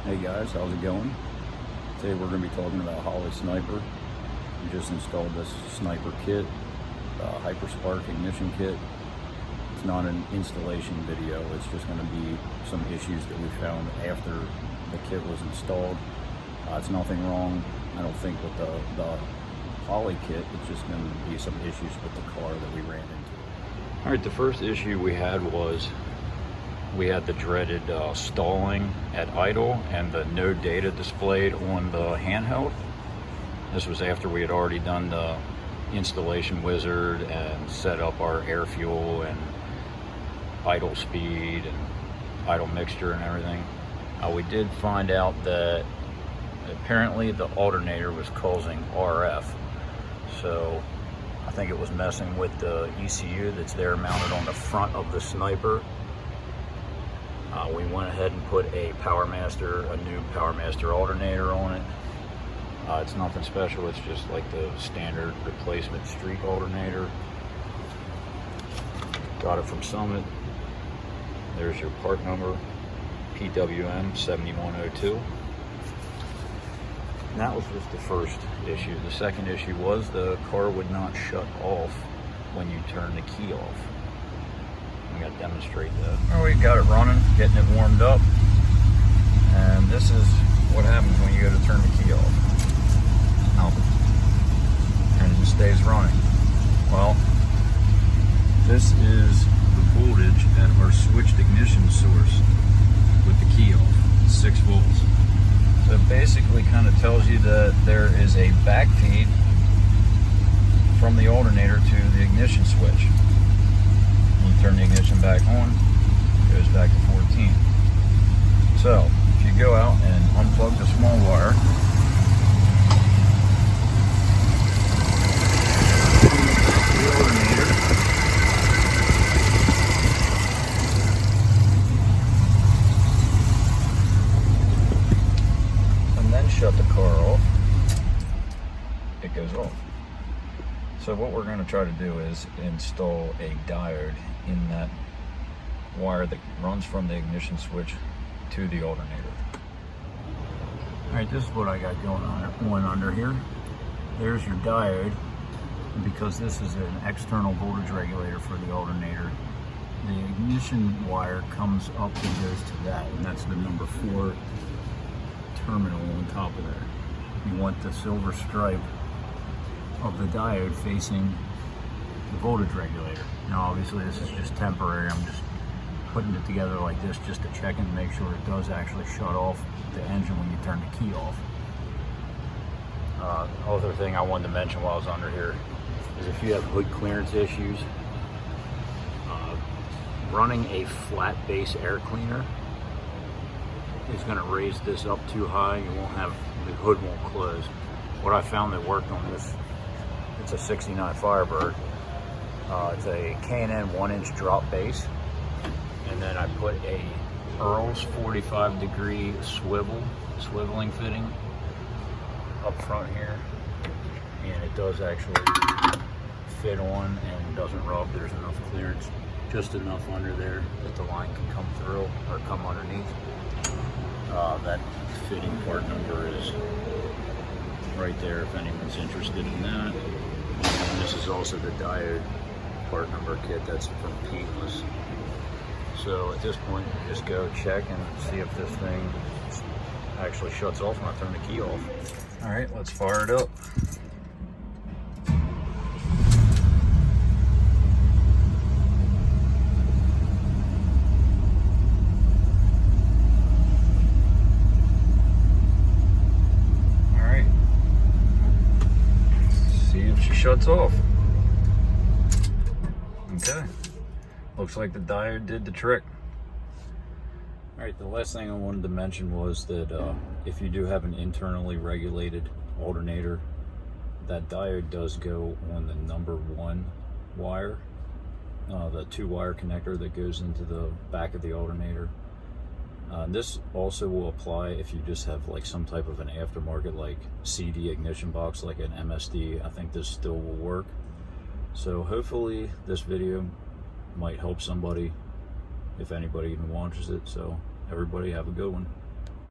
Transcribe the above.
Hey guys, how's it going? Today we're going to be talking about Holley Sniper. We just installed this sniper kit, Hyperspark ignition kit. It's not an installation video, it's just going to be some issues that we found after the kit was installed. It's nothing wrong, I don't think, with the Holley kit. It's just going to be some issues with the car that we ran into. Alright, the first issue we had was we had the dreaded stalling at idle and the no data displayed on the handheld. This was after we had already done the installation wizard and set up our air fuel and idle speed and idle mixture and everything. We did find out that apparently the alternator was causing RF. So I think it was messing with the ECU that's there mounted on the front of the Sniper. We went ahead and put a new PowerMaster alternator on it. It's nothing special, it's just like the standard replacement street alternator. Got it from Summit. There's your part number, PWM 7102. And that was just the first issue. The second issue was the car would not shut off when you turn the key off. I'm going to demonstrate that. Well, we got it running, getting it warmed up, and this is what happens when you go to turn the key off. And it stays running. Well, this is the voltage at our switched ignition source with the key off. It's 6 volts. So it basically kind of tells you that there is a backfeed from the alternator to the ignition switch. You turn the ignition back on, it goes back to 14. So, if you go out and unplug the small wire, the alternator, and then shut the car off, it goes off. So what we're going to try to do is install a diode in that wire that runs from the ignition switch to the alternator. Alright, this is what I got going on under here. There's your diode. And because this is an external voltage regulator for the alternator, the ignition wire comes up and goes to that, and that's the number 4 terminal on top of there. You want the silver stripe of the diode facing the voltage regulator. Now obviously this is just temporary, I'm just putting it together like this just to check and make sure it does actually shut off the engine when you turn the key off. Other thing I wanted to mention while I was under here is if you have hood clearance issues, running a flat base air cleaner is going to raise this up too high. The hood won't close. What I found that worked on this, it's a 69 Firebird. It's a K&N 1-inch drop base, and then I put a Earl's 45-degree swiveling fitting up front here, and it does actually fit on and doesn't rub. There's enough clearance, just enough under there that the line can come through or come underneath. That fitting part number is right there if anyone's interested in that. And this is also the diode part number kit that's from Paintless. So at this point, you just go check and see if this thing actually shuts off when I turn the key off. All right, let's fire it up. All right, see if she shuts off. Okay, looks like the diode did the trick. Alright, the last thing I wanted to mention was that if you do have an internally regulated alternator, that diode does go on the number 1 wire, the 2-wire connector that goes into the back of the alternator. This also will apply if you just have like some type of an aftermarket like CD ignition box like an MSD. I think this still will work. So hopefully this video might help somebody, if anybody even watches it. So everybody have a good one.